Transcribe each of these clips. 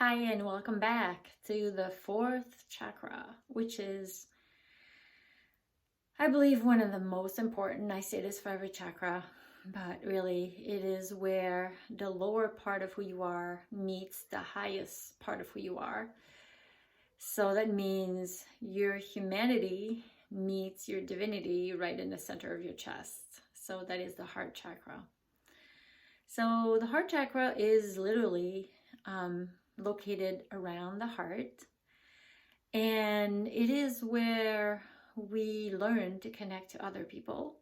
Hi, and welcome back to the fourth chakra, which is, I believe, one of the most important. I say this for every chakra, but really it is where the lower part of who you are meets the highest part of who you are. So that means your humanity meets your divinity right in the center of your chest. So that is the heart chakra. So the heart chakra is literally located around the heart, and it is where we learn to connect to other people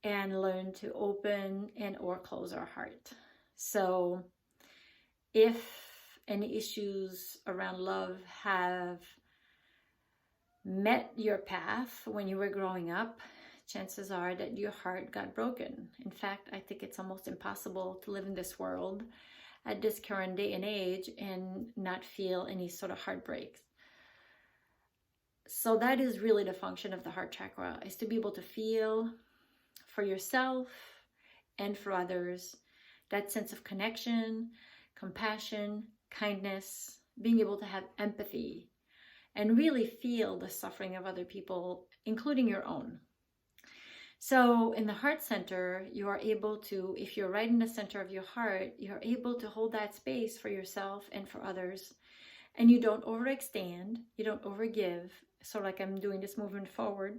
and learn to open and or close our heart. So if any issues around love have met your path when you were growing up, chances are that your heart got broken. In fact, I think it's almost impossible to live in this world at this current day and age and not feel any sort of heartbreak. So that is really the function of the heart chakra, is to be able to feel for yourself and for others that sense of connection, compassion, kindness, being able to have empathy and really feel the suffering of other people, including your own. So in the heart center, you are able to, if you're right in the center of your heart, you're able to hold that space for yourself and for others. And you don't overextend, you don't overgive. So like I'm doing this movement forward,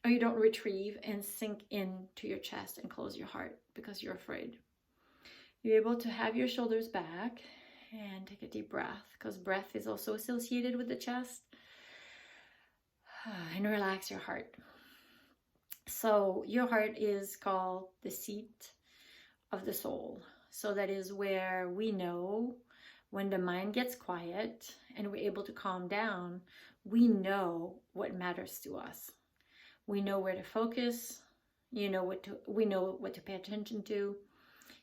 or you don't retrieve and sink into your chest and close your heart because you're afraid. You're able to have your shoulders back and take a deep breath, because breath is also associated with the chest, and relax your heart. So your heart is called the seat of the soul. So that is where we know when the mind gets quiet and we're able to calm down, we know what matters to us. We know where to focus, we know what to pay attention to.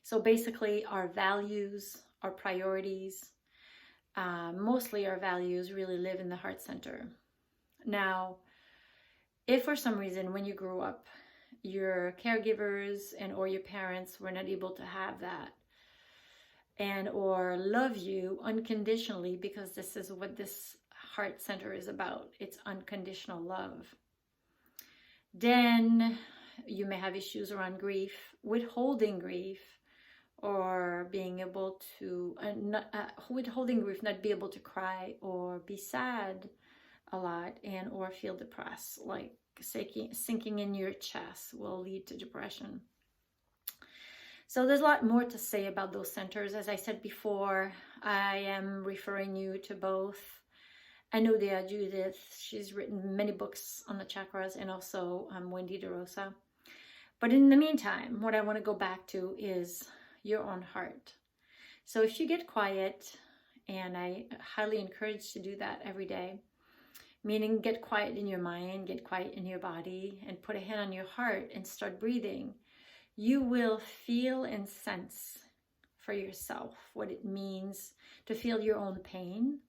So basically our values, our priorities, mostly our values really live in the heart center. Now, if for some reason when you grew up, your caregivers and or your parents were not able to have that and or love you unconditionally, because this is what this heart center is about, it's unconditional love, then you may have issues around grief, withholding grief, or being able to withholding grief, not be able to cry or be sad a lot and or feel depressed, like sinking in your chest will lead to depression. So there's a lot more to say about those centers. As I said before, I am referring you to both Anudia Judith. She's written many books on the chakras, and also Wendy DeRosa. But in the meantime, what I want to go back to is your own heart. So if you get quiet, and I highly encourage to do that every day, meaning get quiet in your mind, get quiet in your body, and put a hand on your heart and start breathing, you will feel and sense for yourself what it means to feel your own pain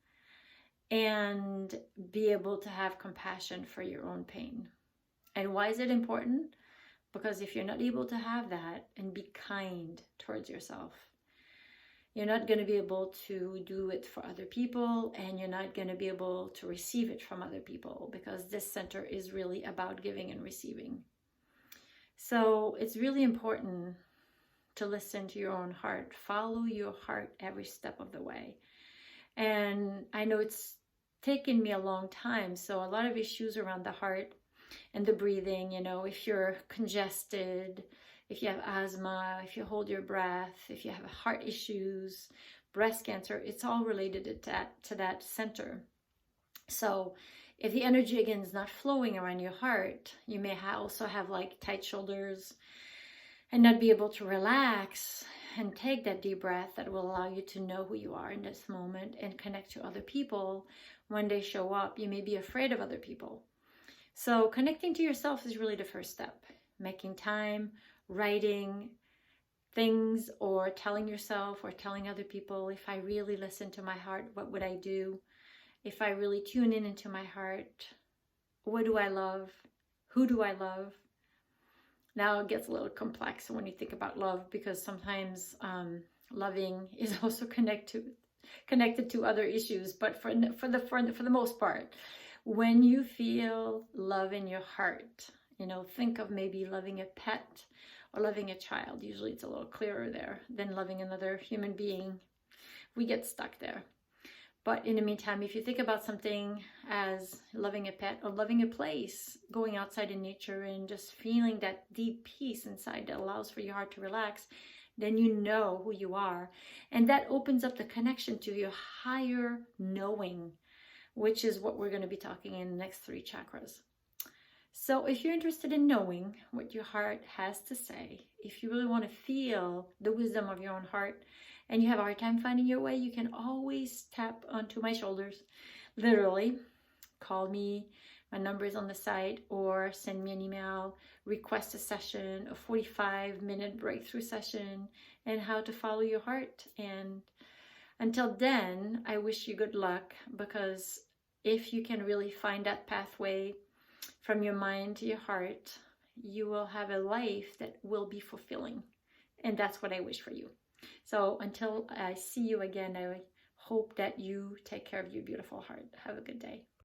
and be able to have compassion for your own pain. And why is it important? Because if you're not able to have that and be kind towards yourself, you're not going to be able to do it for other people, and you're not going to be able to receive it from other people, because this center is really about giving and receiving. So it's really important to listen to your own heart. Follow your heart every step of the way. And I know it's taken me a long time, so a lot of issues around the heart and the breathing, if you're congested, if you have asthma, if you hold your breath, if you have heart issues, breast cancer, it's all related to that center. So if the energy again is not flowing around your heart, you may also have like tight shoulders and not be able to relax and take that deep breath that will allow you to know who you are in this moment and connect to other people when they show up. You may be afraid of other people. So connecting to yourself is really the first step. Making time, writing things, or telling yourself or telling other people, if I really listen to my heart, what would I do? If I really tune in into my heart, what do I love? Who do I love? Now it gets a little complex when you think about love, because sometimes loving is also connected connected to other issues, but for the most part, when you feel love in your heart, you know, think of maybe loving a pet or loving a child. Usually it's a little clearer there than loving another human being. We get stuck there. But in the meantime, if you think about something as loving a pet or loving a place, going outside in nature and just feeling that deep peace inside that allows for your heart to relax, then you know who you are. And that opens up the connection to your higher knowing, which is what we're going to be talking in the next 3 chakras. So if you're interested in knowing what your heart has to say, if you really want to feel the wisdom of your own heart, and you have a hard time finding your way, you can always tap onto my shoulders. Literally, call me. My number is on the site, or send me an email, request a session, a 45-minute breakthrough session, and how to follow your heart. And until then, I wish you good luck, because if you can really find that pathway from your mind to your heart, you will have a life that will be fulfilling. And that's what I wish for you. So until I see you again, I hope that you take care of your beautiful heart. Have a good day.